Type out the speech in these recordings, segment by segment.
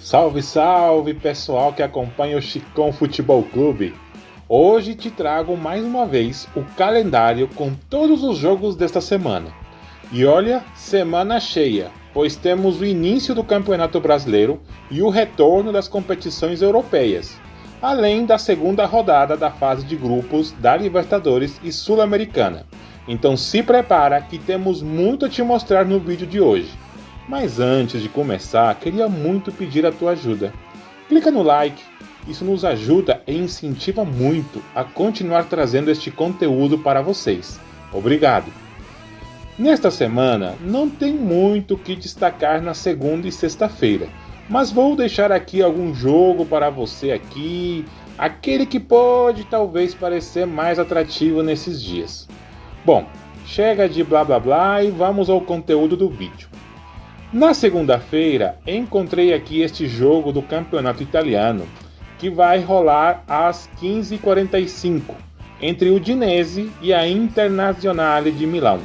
Salve, salve pessoal que acompanha o Chicão Futebol Clube. Hoje te trago mais uma vez o calendário com todos os jogos desta semana. E olha, semana cheia, pois temos o início do Campeonato Brasileiro e o retorno das competições europeias, além da segunda rodada da fase de grupos da Libertadores e Sul-Americana. Então se prepara que temos muito a te mostrar no vídeo de hoje. Mas antes de começar, queria muito pedir a tua ajuda. Clica no like, isso nos ajuda e incentiva muito a continuar trazendo este conteúdo para vocês. Obrigado! Nesta semana, não tem muito o que destacar na segunda e sexta-feira, mas vou deixar aqui algum jogo para você aqui, aquele que pode talvez parecer mais atrativo nesses dias. Bom, chega de blá blá blá e vamos ao conteúdo do vídeo. Na segunda-feira, encontrei aqui este jogo do Campeonato Italiano, que vai rolar às 15h45, entre o Udinese e a Internazionale de Milão.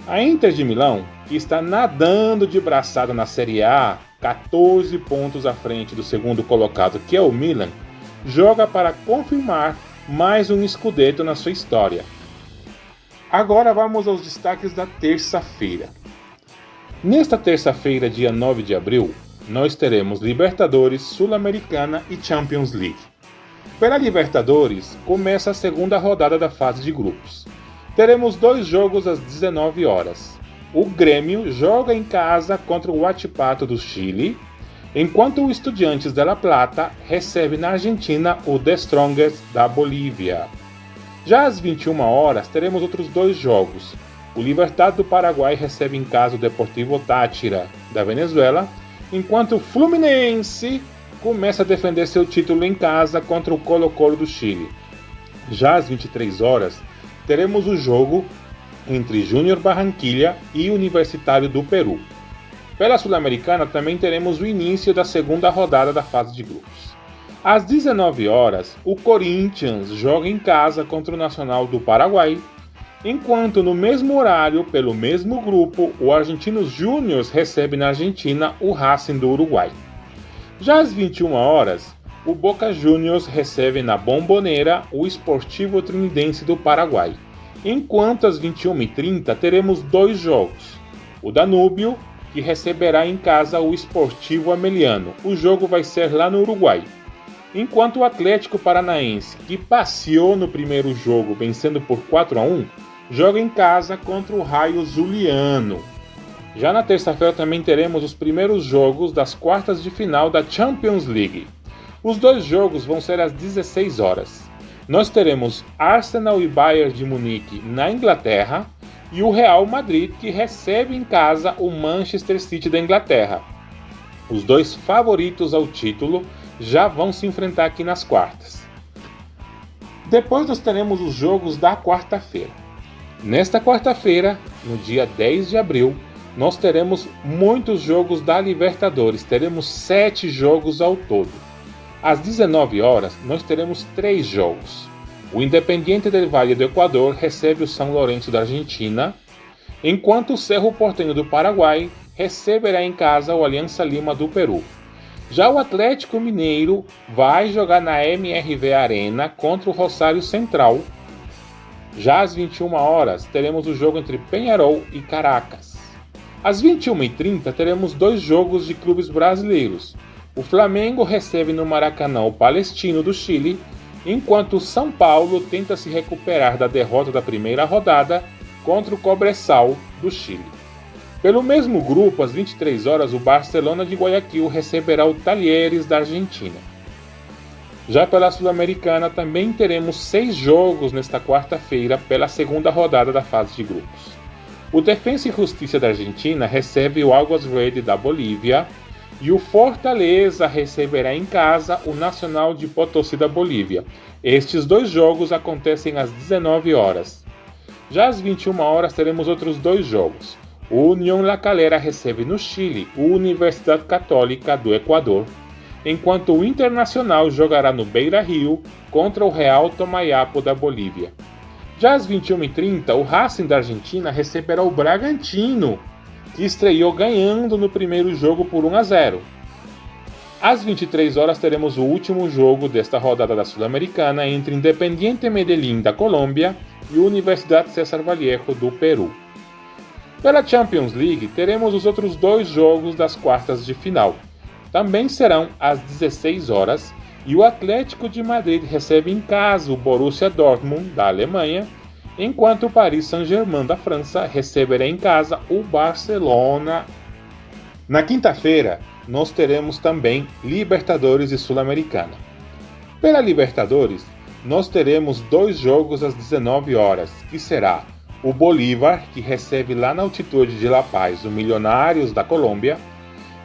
A Inter de Milão, que está nadando de braçada na Série A, 14 pontos à frente do segundo colocado, que é o Milan, joga para confirmar mais um scudetto na sua história. Agora vamos aos destaques da terça-feira. Nesta terça-feira, dia 9 de abril, nós teremos Libertadores, Sul-Americana e Champions League. Pela Libertadores, começa a segunda rodada da fase de grupos. Teremos dois jogos às 19 horas. O Grêmio joga em casa contra o Huachipato do Chile, enquanto o Estudiantes de La Plata recebe na Argentina o The Strongest da Bolívia. Já às 21 horas, teremos outros dois jogos. O Libertad do Paraguai recebe em casa o Deportivo Táchira da Venezuela, enquanto o Fluminense começa a defender seu título em casa contra o Colo-Colo do Chile. Já às 23 horas, teremos o jogo entre Júnior Barranquilla e Universitário do Peru. Pela Sul-Americana também teremos o início da segunda rodada da fase de grupos. Às 19 horas, o Corinthians joga em casa contra o Nacional do Paraguai, enquanto no mesmo horário, pelo mesmo grupo, o Argentinos Júnior recebe na Argentina o Racing do Uruguai. Já às 21 horas, o Boca Juniors recebe na Bombonera o Sportivo Trinidense do Paraguai, enquanto às 21h30 teremos dois jogos. O Danúbio, que receberá em casa o Sportivo Ameliano, o jogo vai ser lá no Uruguai. Enquanto o Atlético Paranaense, que passeou no primeiro jogo vencendo por 4-1, joga em casa contra o Raio Zuliano. Já na terça-feira também teremos os primeiros jogos das quartas de final da Champions League. Os dois jogos vão ser às 16 horas. Nós teremos Arsenal e Bayern de Munique na Inglaterra e o Real Madrid, que recebe em casa o Manchester City da Inglaterra. Os dois favoritos ao título já vão se enfrentar aqui nas quartas. Depois nós teremos os jogos da quarta-feira. Nesta quarta-feira, no dia 10 de abril, nós teremos muitos jogos da Libertadores. Teremos 7 jogos ao todo. Às 19 horas, nós teremos 3 jogos. O Independiente del Valle do Equador recebe o São Lourenço da Argentina, enquanto o Cerro Porteño do Paraguai receberá em casa o Alianza Lima do Peru. Já o Atlético Mineiro vai jogar na MRV Arena contra o Rosário Central. Já às 21 horas, teremos o jogo entre Peñarol e Caracas. Às 21h30, teremos dois jogos de clubes brasileiros. O Flamengo recebe no Maracanã o Palestino do Chile, enquanto o São Paulo tenta se recuperar da derrota da primeira rodada contra o Cobresal do Chile. Pelo mesmo grupo, às 23 horas, o Barcelona de Guayaquil receberá o Talheres da Argentina. Já pela Sul-Americana também teremos 6 jogos nesta quarta-feira pela segunda rodada da fase de grupos. O Defensa e Justiça da Argentina recebe o Águas Red da Bolívia e o Fortaleza receberá em casa o Nacional de Potosí da Bolívia. Estes dois jogos acontecem às 19 horas. Já às 21 horas teremos outros dois jogos. O Unión La Calera recebe no Chile o Universidade Católica do Equador, enquanto o Internacional jogará no Beira-Rio contra o Real Tomayapo da Bolívia. Já às 21h30, o Racing da Argentina receberá o Bragantino, que estreou ganhando no primeiro jogo por 1-0. Às 23 horas teremos o último jogo desta rodada da Sul-Americana entre Independiente Medellín da Colômbia e Universidad César Vallejo do Peru. Pela Champions League teremos os outros dois jogos das quartas de final. Também serão às 16 horas e o Atlético de Madrid recebe em casa o Borussia Dortmund da Alemanha, enquanto o Paris Saint-Germain da França receberá em casa o Barcelona. Na quinta-feira, nós teremos também Libertadores e Sul-Americana. Pela Libertadores, nós teremos dois jogos às 19 horas, que será o Bolívar, que recebe lá na altitude de La Paz o Millonarios da Colômbia,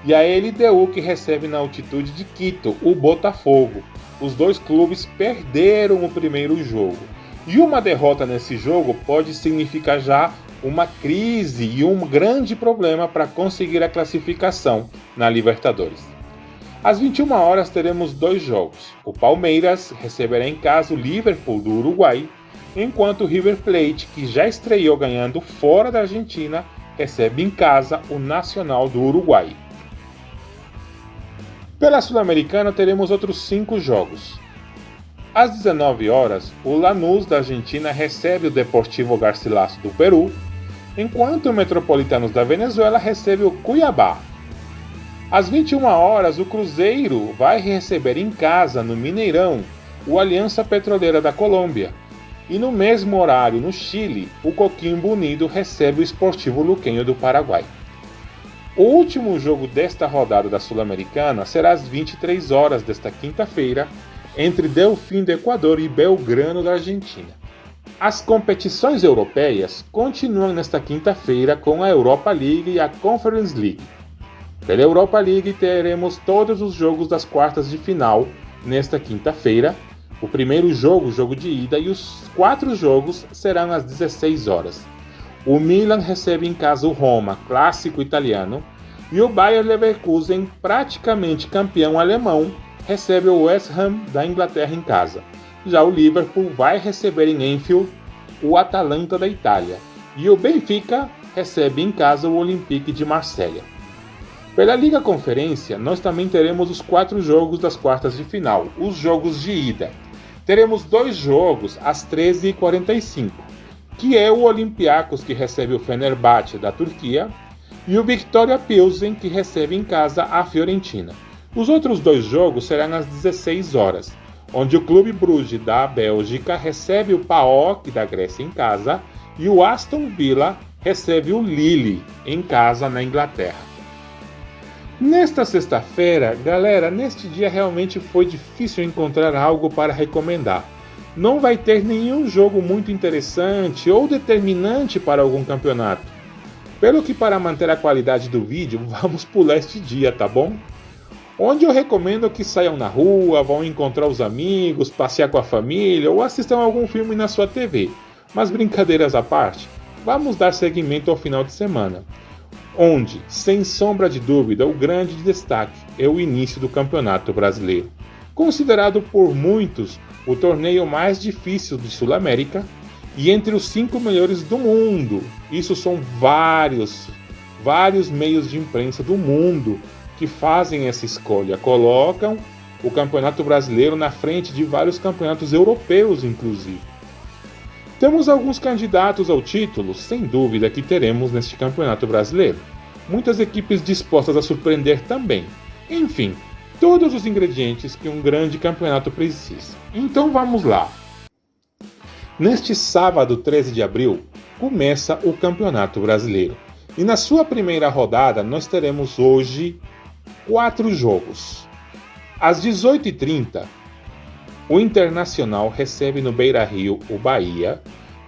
e a LDU, que recebe na altitude de Quito o Botafogo. Os dois clubes perderam o primeiro jogo. E uma derrota nesse jogo pode significar já uma crise e um grande problema para conseguir a classificação na Libertadores. Às 21 horas teremos dois jogos. O Palmeiras receberá em casa o Liverpool do Uruguai, enquanto o River Plate, que já estreou ganhando fora da Argentina, recebe em casa o Nacional do Uruguai. Pela Sul-Americana teremos outros 5 jogos. Às 19 horas, o Lanús da Argentina recebe o Deportivo Garcilaso do Peru, enquanto o Metropolitanos da Venezuela recebe o Cuiabá. Às 21 horas, o Cruzeiro vai receber em casa, no Mineirão, o Aliança Petroleira da Colômbia. E no mesmo horário, no Chile, o Coquimbo Unido recebe o Sportivo Luqueño do Paraguai. O último jogo desta rodada da Sul-Americana será às 23 horas desta quinta-feira, entre Delfim do Equador e Belgrano da Argentina. As competições europeias continuam nesta quinta-feira com a Europa League e a Conference League. Pela Europa League teremos todos os jogos das quartas de final nesta quinta-feira. O primeiro jogo, o jogo de ida, e os 4 jogos serão às 16 horas. O Milan recebe em casa o Roma, clássico italiano, e o Bayer Leverkusen, praticamente campeão alemão, recebe o West Ham da Inglaterra em casa. Já o Liverpool vai receber em Anfield o Atalanta da Itália, e o Benfica recebe em casa o Olympique de Marselha. Pela Liga Conferência, nós também teremos os 4 jogos das quartas de final, os jogos de ida. Teremos 2 jogos às 13h45, que é o Olympiacos, que recebe o Fenerbahçe da Turquia, e o Viktoria Pilsen, que recebe em casa a Fiorentina. Os outros 2 jogos serão às 16 horas, onde o Clube Bruges da Bélgica recebe o PAOK da Grécia em casa e o Aston Villa recebe o Lille em casa na Inglaterra. Nesta sexta-feira, galera, neste dia realmente foi difícil encontrar algo para recomendar. Não vai ter nenhum jogo muito interessante ou determinante para algum campeonato. Pelo que, para manter a qualidade do vídeo, vamos pular este dia, tá bom? Onde eu recomendo que saiam na rua, vão encontrar os amigos, passear com a família ou assistam algum filme na sua TV. Mas brincadeiras à parte, vamos dar seguimento ao final de semana, onde, sem sombra de dúvida, o grande destaque é o início do Campeonato Brasileiro. Considerado por muitos o torneio mais difícil de Sul-América e entre os 5 melhores do mundo. Isso são vários meios de imprensa do mundo que fazem essa escolha, colocam o Campeonato Brasileiro na frente de vários campeonatos europeus, inclusive. Temos alguns candidatos ao título, sem dúvida, que teremos neste Campeonato Brasileiro. Muitas equipes dispostas a surpreender também. Enfim, todos os ingredientes que um grande campeonato precisa. Então vamos lá. Neste sábado, 13 de abril, começa o Campeonato Brasileiro. E na sua primeira rodada, nós teremos hoje 4 jogos. Às 18h30, o Internacional recebe no Beira-Rio o Bahia,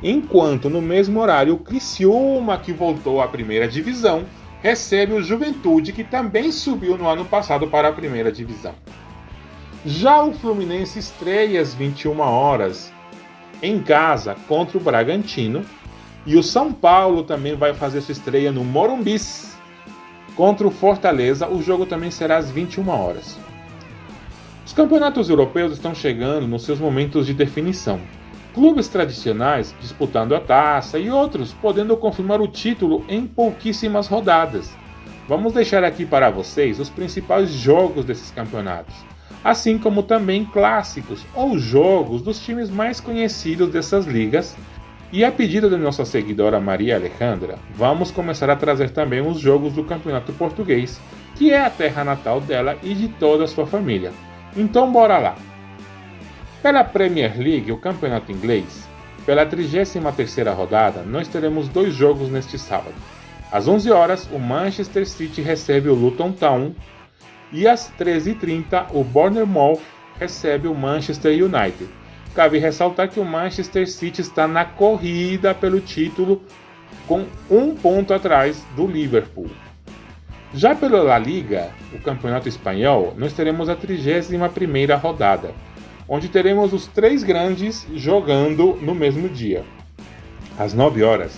enquanto no mesmo horário o Criciúma, que voltou à primeira divisão, recebe o Juventude, que também subiu no ano passado para a primeira divisão. Já o Fluminense estreia às 21 horas em casa contra o Bragantino, e o São Paulo também vai fazer sua estreia no Morumbis contra o Fortaleza. O jogo também será às 21 horas. Os campeonatos europeus estão chegando nos seus momentos de definição. Clubes tradicionais disputando a taça e outros podendo confirmar o título em pouquíssimas rodadas. Vamos deixar aqui para vocês os principais jogos desses campeonatos, assim como também clássicos ou jogos dos times mais conhecidos dessas ligas. E a pedido da nossa seguidora Maria Alejandra, vamos começar a trazer também os jogos do Campeonato Português, que é a terra natal dela e de toda a sua família. Então bora lá! Pela Premier League, o campeonato inglês, pela 33ª rodada, nós teremos 2 jogos neste sábado. Às 11 horas, o Manchester City recebe o Luton Town e às 13h30, o Bournemouth recebe o Manchester United. Cabe ressaltar que o Manchester City está na corrida pelo título com 1 ponto atrás do Liverpool. Já pela La Liga, o campeonato espanhol, nós teremos a 31ª rodada, onde teremos os 3 grandes jogando no mesmo dia. Às 9 horas,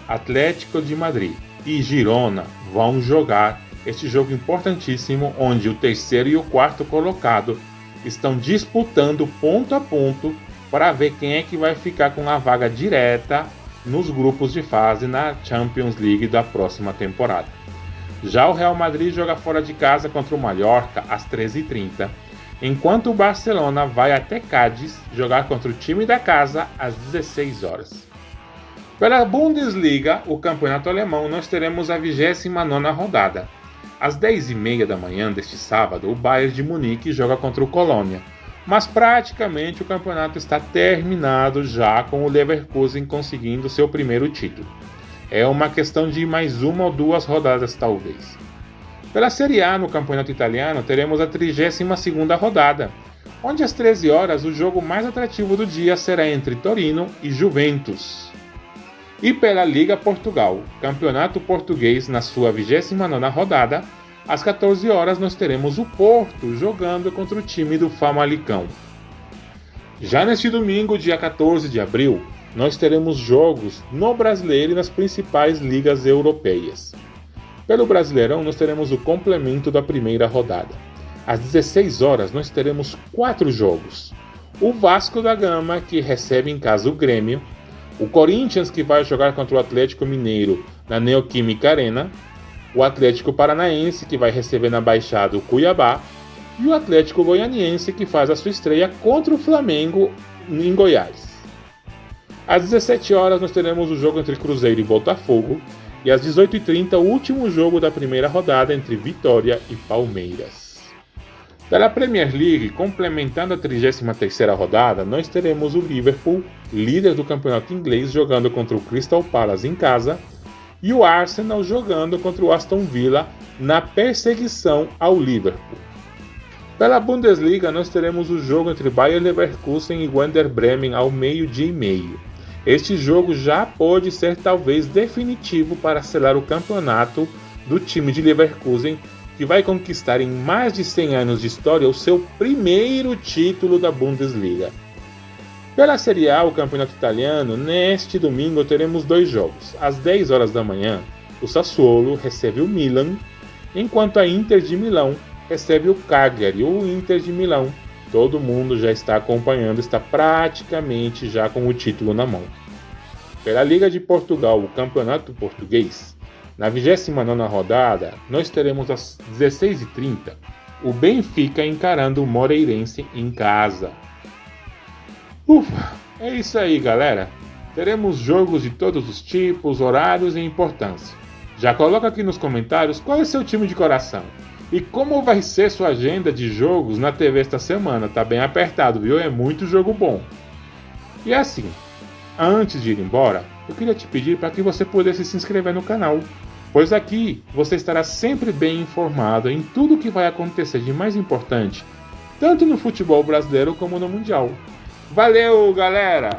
Atlético de Madrid e Girona vão jogar este jogo importantíssimo, onde o 3º e o 4º colocado estão disputando ponto a ponto para ver quem é que vai ficar com a vaga direta nos grupos de fase na Champions League da próxima temporada. Já o Real Madrid joga fora de casa contra o Mallorca às 13h30, enquanto o Barcelona vai até Cádiz jogar contra o time da casa às 16 horas. Pela Bundesliga, o campeonato alemão, nós teremos a 29ª rodada. Às 10h30 da manhã deste sábado, o Bayern de Munique joga contra o Colônia, mas praticamente o campeonato está terminado já com o Leverkusen conseguindo seu primeiro título. É uma questão de mais 1 ou 2 rodadas talvez. Pela Série A no campeonato italiano, teremos a 32ª rodada, onde às 13 horas o jogo mais atrativo do dia será entre Torino e Juventus. E pela Liga Portugal, campeonato português na sua 29ª rodada, às 14 horas nós teremos o Porto jogando contra o time do Famalicão. Já neste domingo, dia 14 de abril, nós teremos jogos no Brasileiro e nas principais ligas europeias. Pelo Brasileirão, nós teremos o complemento da primeira rodada. Às 16 horas, nós teremos 4 jogos. O Vasco da Gama, que recebe em casa o Grêmio, o Corinthians, que vai jogar contra o Atlético Mineiro na Neoquímica Arena, o Atlético Paranaense, que vai receber na Baixada o Cuiabá, e o Atlético Goianiense, que faz a sua estreia contra o Flamengo em Goiás. Às 17 horas nós teremos o jogo entre Cruzeiro e Botafogo, e às 18h30 o último jogo da primeira rodada entre Vitória e Palmeiras. Pela Premier League, complementando a 33ª rodada, nós teremos o Liverpool, líder do campeonato inglês, jogando contra o Crystal Palace em casa, e o Arsenal jogando contra o Aston Villa na perseguição ao Liverpool. Pela Bundesliga, nós teremos o jogo entre Bayer Leverkusen e Werder Bremen ao 12h30. Este jogo já pode ser talvez definitivo para selar o campeonato do time de Leverkusen, que vai conquistar em mais de 100 anos de história o seu primeiro título da Bundesliga. Pela Série A, o campeonato italiano, neste domingo teremos 2 jogos. Às 10 horas da manhã, o Sassuolo recebe o Milan, enquanto a Inter de Milão recebe o Cagliari. O Inter de Milão, todo mundo já está acompanhando, está praticamente já com o título na mão. Pela Liga de Portugal, o campeonato português, na 29ª rodada, nós teremos às 16h30 o Benfica encarando o Moreirense em casa. É isso aí, galera. Teremos jogos de todos os tipos, horários e importância. Já coloca aqui nos comentários qual é seu time de coração e como vai ser sua agenda de jogos na TV esta semana. Tá bem apertado, viu? É muito jogo bom. E assim, antes de ir embora, eu queria te pedir para que você pudesse se inscrever no canal, pois aqui você estará sempre bem informado em tudo o que vai acontecer de mais importante, tanto no futebol brasileiro como no mundial. Valeu, galera!